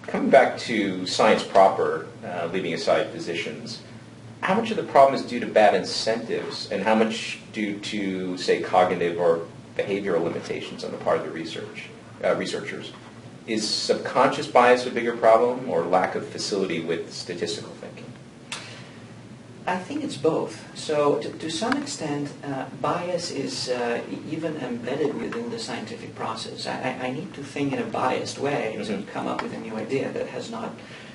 Coming back to science proper, leaving aside physicians, how much of the problem is due to bad incentives, and how much due to, say, cognitive or behavioral limitations on the part of the researchers? Is subconscious bias a bigger problem, or lack of facility with statistical thinking? I think it's both. So to some extent, bias is even embedded within the scientific process. I need to think in a biased way to come up with a new idea that has not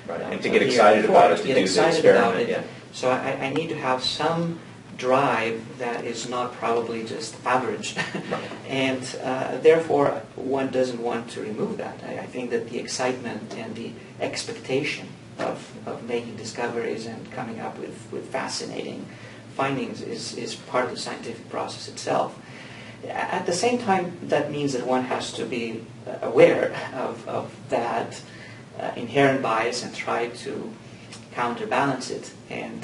right. And to get excited about it, to do the experiment. Yeah. So I need to have some drive that is not probably just average. Right. And therefore, one doesn't want to remove that. I think that the excitement and the expectation of making discoveries and coming up with fascinating findings is part of the scientific process itself. At the same time, that means that one has to be aware of that inherent bias and try to counterbalance it. And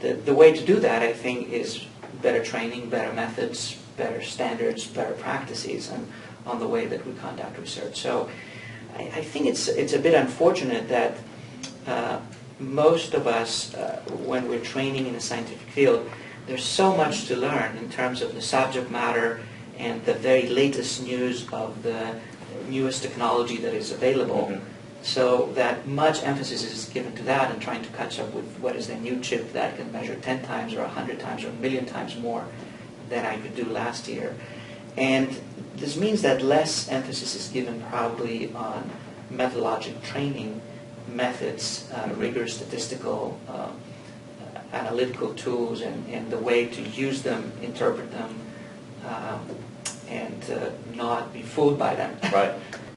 the way to do that, I think, is better training, better methods, better standards, better practices on the way that we conduct research. So I think it's a bit unfortunate that most of us, when we're training in a scientific field, there's so much to learn in terms of the subject matter and the very latest news of the newest technology that is available. Mm-hmm. So that much emphasis is given to that and trying to catch up with what is the new chip that can measure 10 times or 100 times or a million times more than I could do last year. And this means that less emphasis is given probably on methodologic training methods, rigorous statistical, analytical tools, and the way to use them, interpret them, and not be fooled by them. Right.